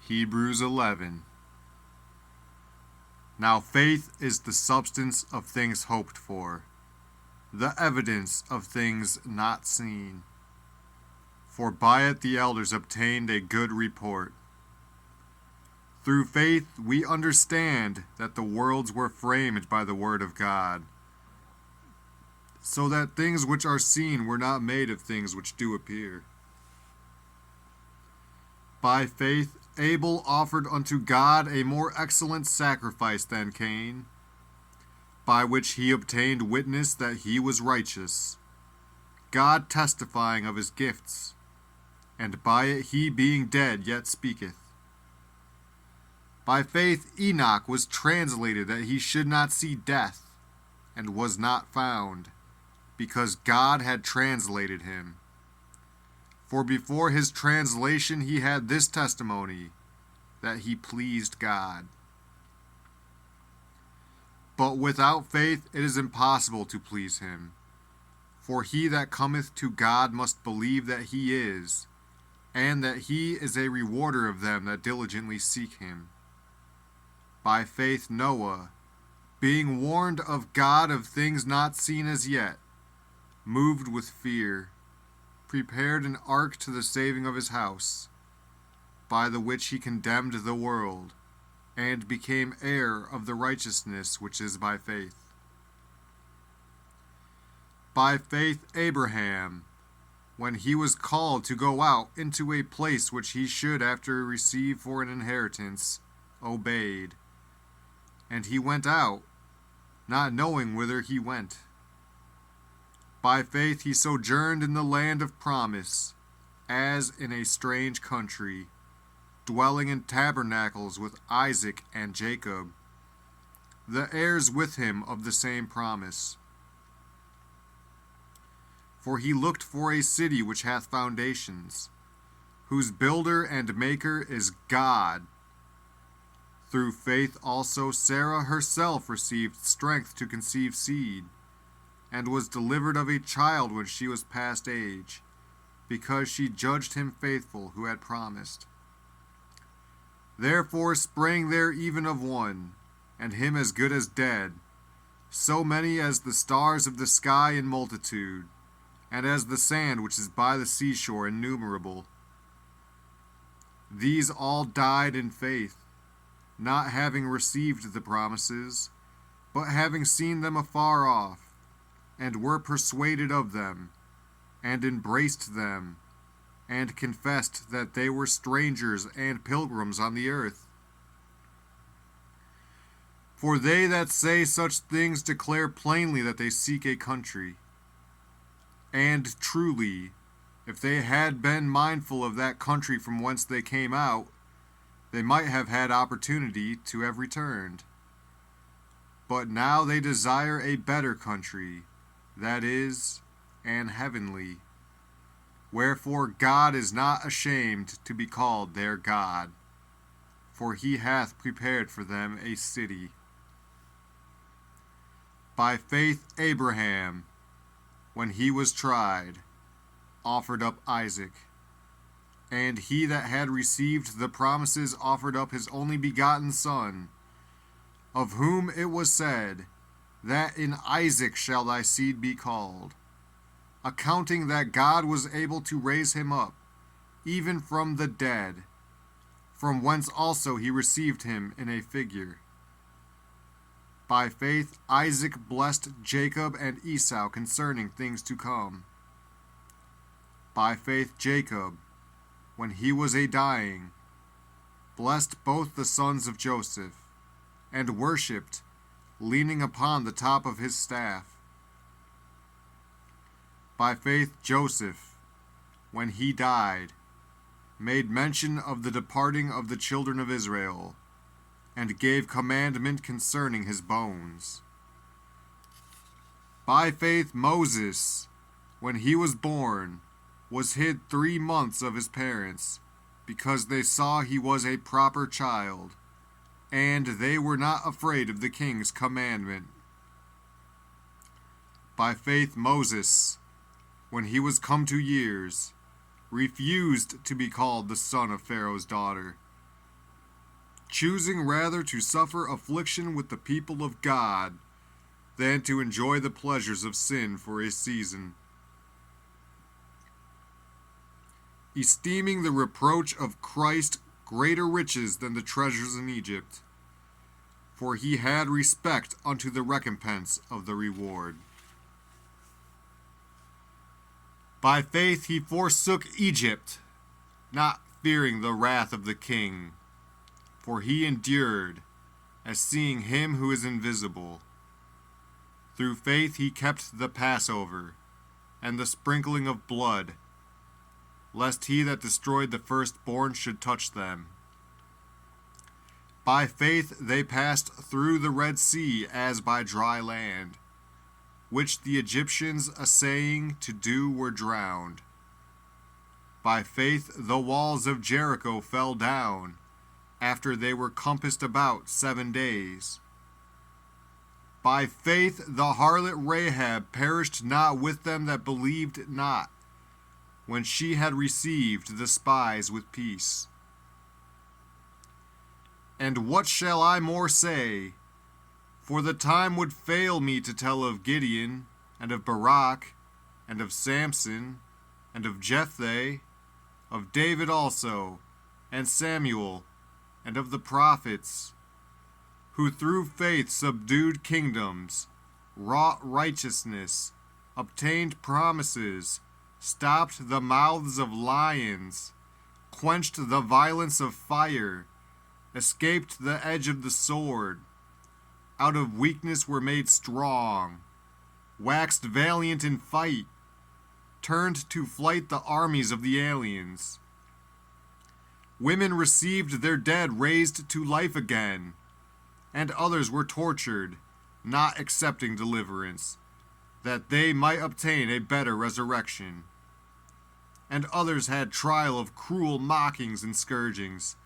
Hebrews 11. Now faith is the substance of things hoped for, the evidence of things not seen. For by it the elders obtained a good report. Through faith we understand that the worlds were framed by the word of God, so that things which are seen were not made of things which do appear. By faith Abel offered unto God a more excellent sacrifice than Cain, by which he obtained witness that he was righteous, God testifying of his gifts, and by it he being dead yet speaketh. By faith Enoch was translated that he should not see death, and was not found, because God had translated him. For before his translation he had this testimony, that he pleased God. But without faith it is impossible to please him. For he that cometh to God must believe that he is, and that he is a rewarder of them that diligently seek him. By faith Noah, being warned of God of things not seen as yet, moved with fear, prepared an ark to the saving of his house, by the which he condemned the world, and became heir of the righteousness which is by faith. By faith Abraham, when he was called to go out into a place which he should after receive for an inheritance, obeyed. And he went out, not knowing whither he went. By faith he sojourned in the land of promise, as in a strange country, dwelling in tabernacles with Isaac and Jacob, the heirs with him of the same promise. For he looked for a city which hath foundations, whose builder and maker is God. Through faith also Sarah herself received strength to conceive seed, and was delivered of a child when she was past age, because she judged him faithful who had promised. Therefore sprang there even of one, and him as good as dead, so many as the stars of the sky in multitude, and as the sand which is by the seashore innumerable. These all died in faith, not having received the promises, but having seen them afar off, and were persuaded of them, and embraced them, and confessed that they were strangers and pilgrims on the earth. For they that say such things declare plainly that they seek a country. And truly, if they had been mindful of that country from whence they came out, they might have had opportunity to have returned. But now they desire a better country, that is, an heavenly. Wherefore God is not ashamed to be called their God, for he hath prepared for them a city. By faith Abraham, when he was tried, offered up Isaac. And he that had received the promises offered up his only begotten son, of whom it was said, that in Isaac shall thy seed be called, accounting that God was able to raise him up, even from the dead, from whence also he received him in a figure. By faith Isaac blessed Jacob and Esau concerning things to come. By faith Jacob, when he was a dying, blessed both the sons of Joseph, and worshipped, leaning upon the top of his staff. By faith Joseph, when he died, made mention of the departing of the children of Israel, and gave commandment concerning his bones. By faith Moses, when he was born, was hid 3 months of his parents, because they saw he was a proper child, and they were not afraid of the king's commandment. By faith Moses, when he was come to years, refused to be called the son of Pharaoh's daughter, choosing rather to suffer affliction with the people of God than to enjoy the pleasures of sin for a season, esteeming the reproach of Christ greater riches than the treasures in Egypt, for he had respect unto the recompense of the reward. By faith he forsook Egypt, not fearing the wrath of the king, for he endured, as seeing him who is invisible. Through faith he kept the Passover, and the sprinkling of blood, lest he that destroyed the firstborn should touch them. By faith they passed through the Red Sea as by dry land, which the Egyptians essaying to do were drowned. By faith the walls of Jericho fell down, after they were compassed about 7 days. By faith the harlot Rahab perished not with them that believed not, when she had received the spies with peace. And what shall I more say? For the time would fail me to tell of Gideon, and of Barak, and of Samson, and of Jephthah, of David also, and Samuel, and of the prophets, who through faith subdued kingdoms, wrought righteousness, obtained promises, stopped the mouths of lions, quenched the violence of fire, escaped the edge of the sword, out of weakness were made strong, waxed valiant in fight, turned to flight the armies of the aliens. Women received their dead raised to life again, and others were tortured, not accepting deliverance, that they might obtain a better resurrection. And others had trial of cruel mockings and scourgings,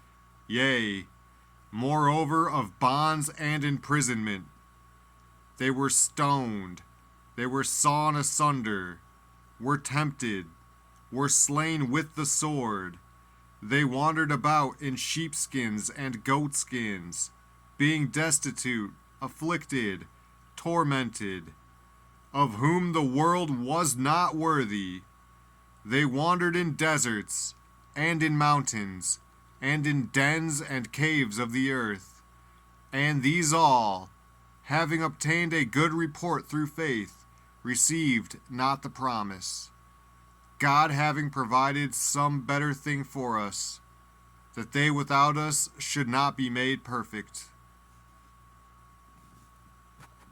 yea, moreover of bonds and imprisonment. They were stoned, they were sawn asunder, were tempted, were slain with the sword. They wandered about in sheepskins and goatskins, being destitute, afflicted, tormented, of whom the world was not worthy. They wandered in deserts, and in mountains, and in dens and caves of the earth. And these all, having obtained a good report through faith, received not the promise, God having provided some better thing for us, that they without us should not be made perfect.